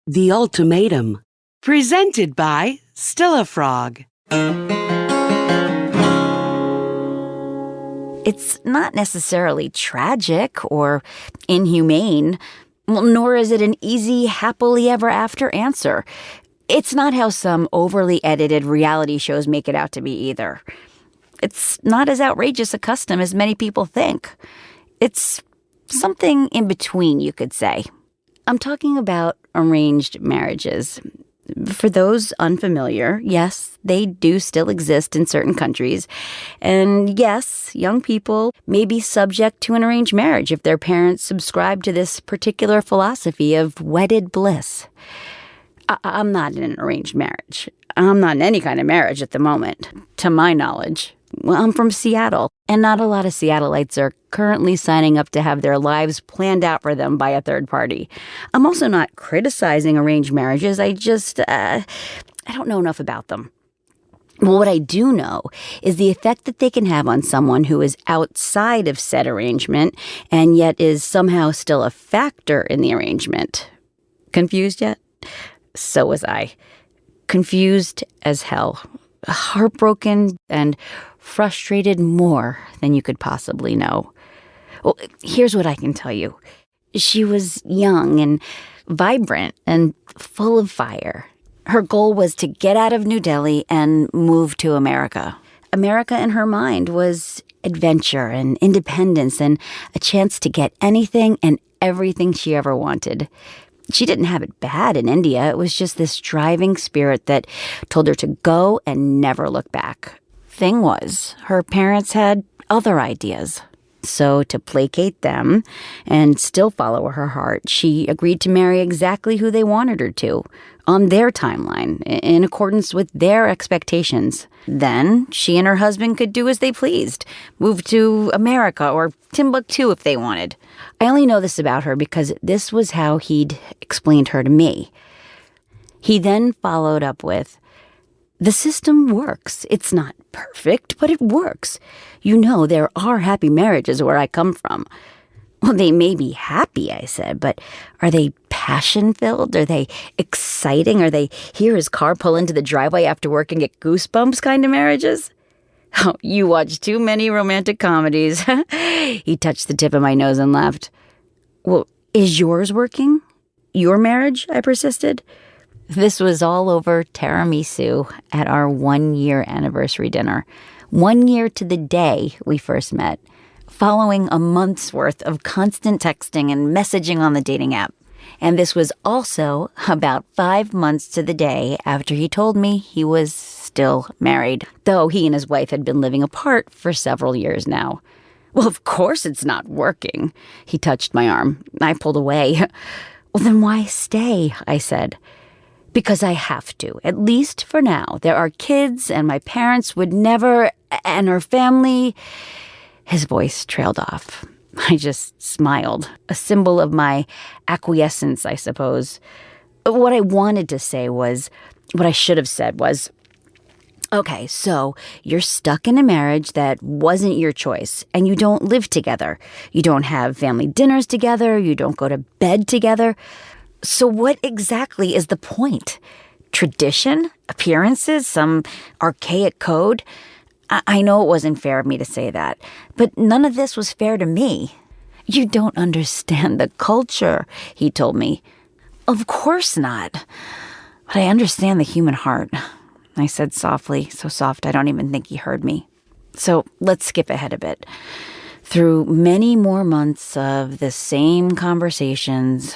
The Ultimatum, presented by Frog. It's not necessarily tragic or inhumane, nor is it an easy, happily ever after answer. It's not how some overly edited reality shows make it out to be either. It's not as outrageous a custom as many people think. It's something in between, you could say. I'm talking about arranged marriages. For those unfamiliar, yes, they do still exist in certain countries. And yes, young people may be subject to an arranged marriage if their parents subscribe to this particular philosophy of wedded bliss. I'm not in an arranged marriage. I'm not in any kind of marriage at the moment, to my knowledge. Well, I'm from Seattle, and not a lot of Seattleites are currently signing up to have their lives planned out for them by a third party. I'm also not criticizing arranged marriages. I don't know enough about them. Well, what I do know is the effect that they can have on someone who is outside of said arrangement and yet is somehow still a factor in the arrangement. Confused yet? So was I. Confused as hell. Heartbroken and frustrated more than you could possibly know. Well, here's what I can tell you. She was young and vibrant and full of fire. Her goal was to get out of New Delhi and move to America. America in her mind was adventure and independence and a chance to get anything and everything she ever wanted. She didn't have it bad in India. It was just this driving spirit that told her to go and never look back. Thing was, her parents had other ideas. So to placate them and still follow her heart, she agreed to marry exactly who they wanted her to, on their timeline, in accordance with their expectations. Then she and her husband could do as they pleased, move to America or Timbuktu if they wanted. I only know this about her because this was how he'd explained her to me. He then followed up with, "The system works. It's not perfect, but it works. You know, there are happy marriages where I come from." "Well, they may be happy," I said, "but are they passion-filled? Are they exciting? Are they hear his car pull into the driveway after work and get goosebumps kind of marriages?" "Oh, you watch too many romantic comedies." He touched the tip of my nose and laughed. "Well, is yours working? Your marriage?" I persisted. This was all over tiramisu at our 1-year anniversary dinner. 1 year to the day we first met, following a month's worth of constant texting and messaging on the dating app. And this was also about 5 months to the day after he told me he was still married, though he and his wife had been living apart for several years now. "Well, of course it's not working." He touched my arm. I pulled away. "Well, then why stay?" I said. "Because I have to, at least for now. There are kids, and my parents would never, and her family..." His voice trailed off. I just smiled, a symbol of my acquiescence, I suppose. What I wanted to say was, what I should have said was, "Okay, so you're stuck in a marriage that wasn't your choice, and you don't live together. You don't have family dinners together. You don't go to bed together. So what exactly is the point? Tradition? Appearances? Some archaic code?" I know it wasn't fair of me to say that, but none of this was fair to me. "You don't understand the culture," he told me. "Of course not. But I understand the human heart," I said softly, so soft I don't even think he heard me. So let's skip ahead a bit. Through many more months of the same conversations,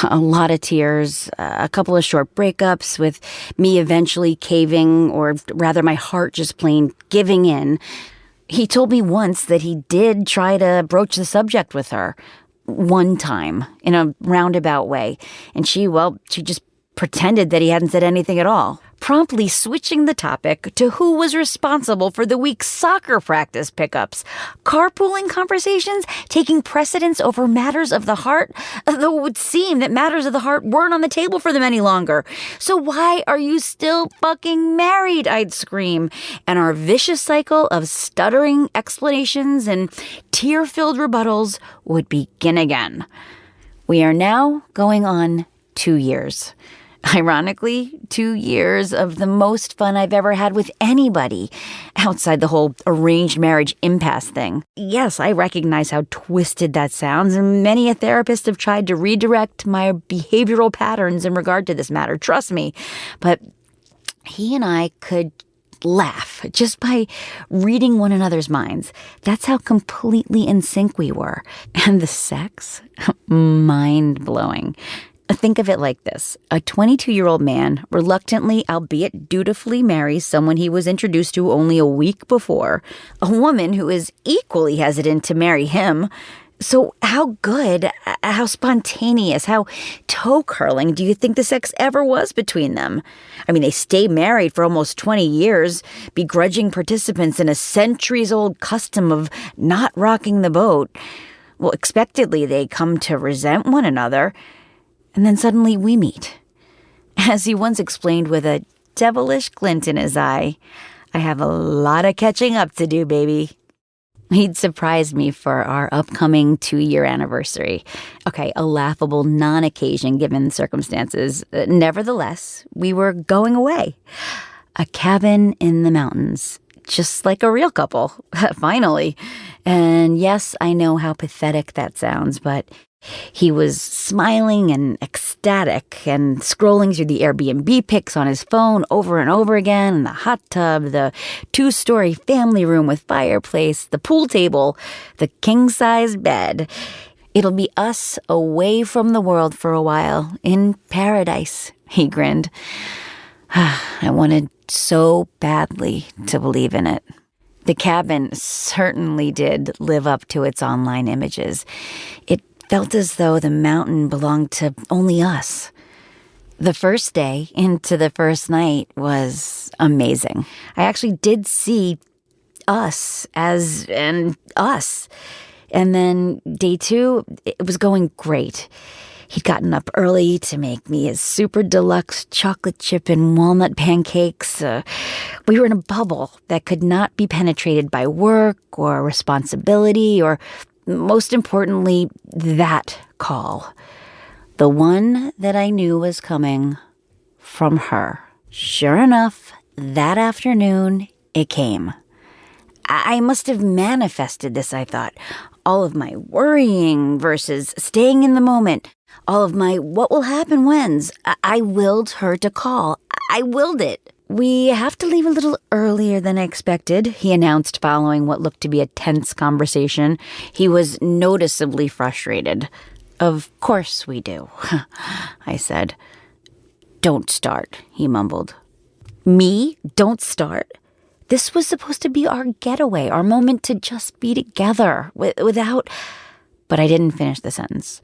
a lot of tears, a couple of short breakups with me eventually caving, or rather my heart just plain giving in. He told me once that he did try to broach the subject with her one time in a roundabout way. And she just pretended that he hadn't said anything at all, promptly switching the topic to who was responsible for the week's soccer practice pickups. Carpooling conversations taking precedence over matters of the heart, though it would seem that matters of the heart weren't on the table for them any longer. "So why are you still fucking married?" I'd scream. And our vicious cycle of stuttering explanations and tear-filled rebuttals would begin again. We are now going on 2 years. Ironically, 2 years of the most fun I've ever had with anybody, outside the whole arranged marriage impasse thing. Yes, I recognize how twisted that sounds, and many a therapist have tried to redirect my behavioral patterns in regard to this matter, trust me. But he and I could laugh just by reading one another's minds. That's how completely in sync we were. And the sex? Mind-blowing. Think of it like this. A 22-year-old man reluctantly, albeit dutifully, marries someone he was introduced to only a week before. A woman who is equally hesitant to marry him. So how good, how spontaneous, how toe-curling do you think the sex ever was between them? I mean, they stay married for almost 20 years, begrudging participants in a centuries-old custom of not rocking the boat. Well, expectedly, they come to resent one another, and then suddenly we meet. As he once explained with a devilish glint in his eye, I have a lot of catching up to do, baby. He'd surprised me for our upcoming 2-year anniversary. Okay, a laughable non-occasion given the circumstances. Nevertheless, we were going away. A cabin in the mountains, just like a real couple, finally. And yes, I know how pathetic that sounds, but he was smiling and ecstatic and scrolling through the Airbnb pics on his phone over and over again, and the hot tub, the 2-story family room with fireplace, the pool table, the king-size bed. It'll be us away from the world for a while, in paradise, he grinned. I wanted so badly to believe in it. The cabin certainly did live up to its online images. It felt as though the mountain belonged to only us. The first day into the first night was amazing. I actually did see us as an us. And then day 2, it was going great. He'd gotten up early to make me his super deluxe chocolate chip and walnut pancakes. We were in a bubble that could not be penetrated by work or responsibility or, most importantly, that call. The one that I knew was coming from her. Sure enough, that afternoon, it came. I must have manifested this, I thought. All of my worrying versus staying in the moment. All of my what will happen whens. I willed her to call. I willed it. We have to leave a little earlier than I expected, he announced following what looked to be a tense conversation. He was noticeably frustrated. Of course we do, I said. Don't start, he mumbled. Me? Don't start? This was supposed to be our getaway, our moment to just be together, without... But I didn't finish the sentence.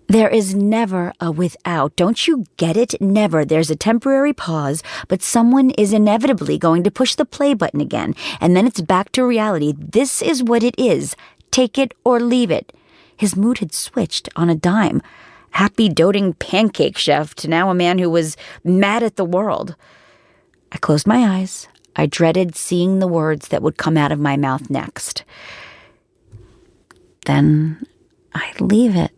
There is never a without. Don't you get it? Never. There's a temporary pause, but someone is inevitably going to push the play button again, and then it's back to reality. This is what it is. Take it or leave it. His mood had switched on a dime. Happy, doting pancake chef to now a man who was mad at the world. I closed my eyes. I dreaded seeing the words that would come out of my mouth next. Then I'd leave it.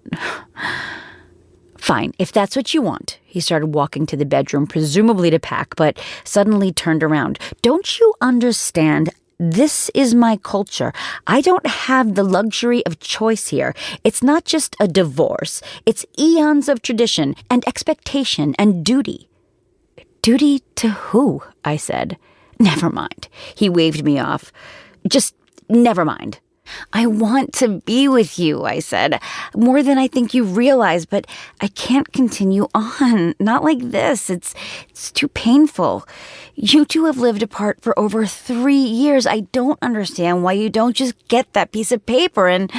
Fine, if that's what you want. He started walking to the bedroom, presumably to pack, but suddenly turned around. Don't you understand? This is my culture. I don't have the luxury of choice here. It's not just a divorce. It's eons of tradition and expectation and duty. Duty to who? I said. Never mind. He waved me off. Just never mind. I want to be with you, I said, more than I think you realize, but I can't continue on. Not like this. It's too painful. You two have lived apart for over 3 years. I don't understand why you don't just get that piece of paper and...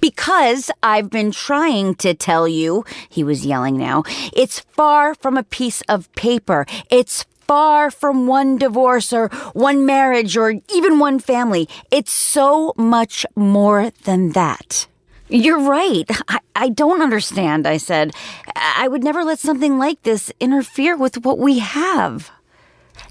Because I've been trying to tell you, he was yelling now, it's far from a piece of paper. It's far from one divorce or one marriage or even one family. It's so much more than that. You're right. I don't understand, I said. I would never let something like this interfere with what we have.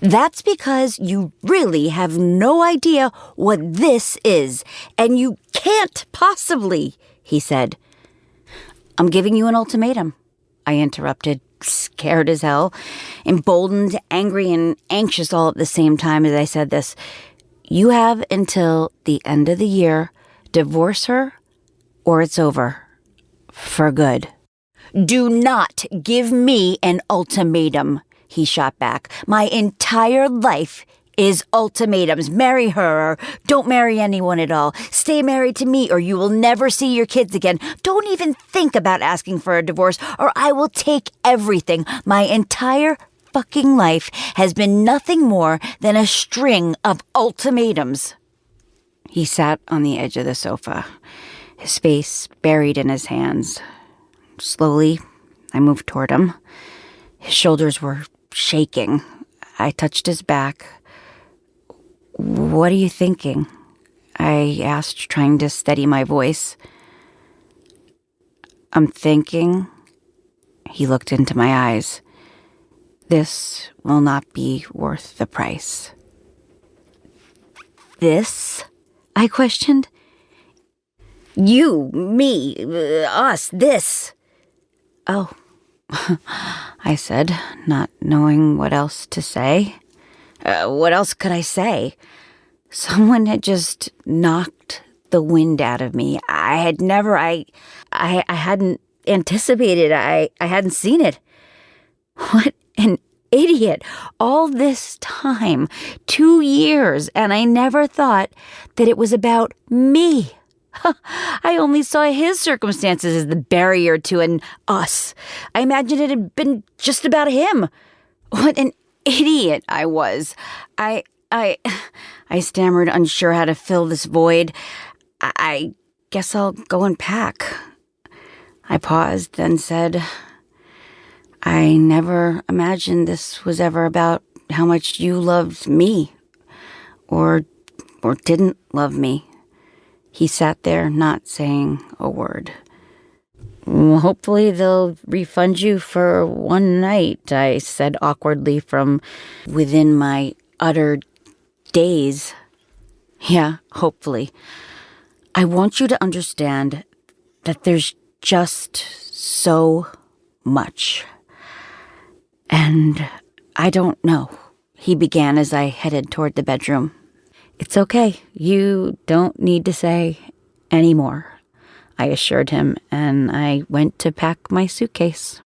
That's because you really have no idea what this is, and you can't possibly, he said. I'm giving you an ultimatum. I interrupted, scared as hell, emboldened, angry, and anxious all at the same time as I said this. You have until the end of the year. Divorce her, or it's over. For good. Do not give me an ultimatum, he shot back. My entire life is ultimatums. Marry her or don't marry anyone at all. Stay married to me or you will never see your kids again. Don't even think about asking for a divorce or I will take everything. My entire fucking life has been nothing more than a string of ultimatums. He sat on the edge of the sofa, his face buried in his hands. Slowly, I moved toward him. His shoulders were shaking. I touched his back. What are you thinking? I asked, trying to steady my voice. I'm thinking. He looked into my eyes. This will not be worth the price. This? I questioned. You, me, us, this. Oh, I said, not knowing what else to say. What else could I say? Someone had just knocked the wind out of me. I hadn't anticipated. I hadn't seen it. What an idiot. All this time, 2 years, and I never thought that it was about me. I only saw his circumstances as the barrier to an us. I imagined it had been just about him. What an idiot I was. I stammered, unsure how to fill this void. I guess I'll go and pack. I paused, then said, I never imagined this was ever about how much you loved me or didn't love me. He sat there, not saying a word. Well, hopefully they'll refund you for one night, I said awkwardly from within my utter daze. Yeah, hopefully. I want you to understand that there's just so much. And I don't know, he began as I headed toward the bedroom. It's okay. You don't need to say any more, I assured him, and I went to pack my suitcase.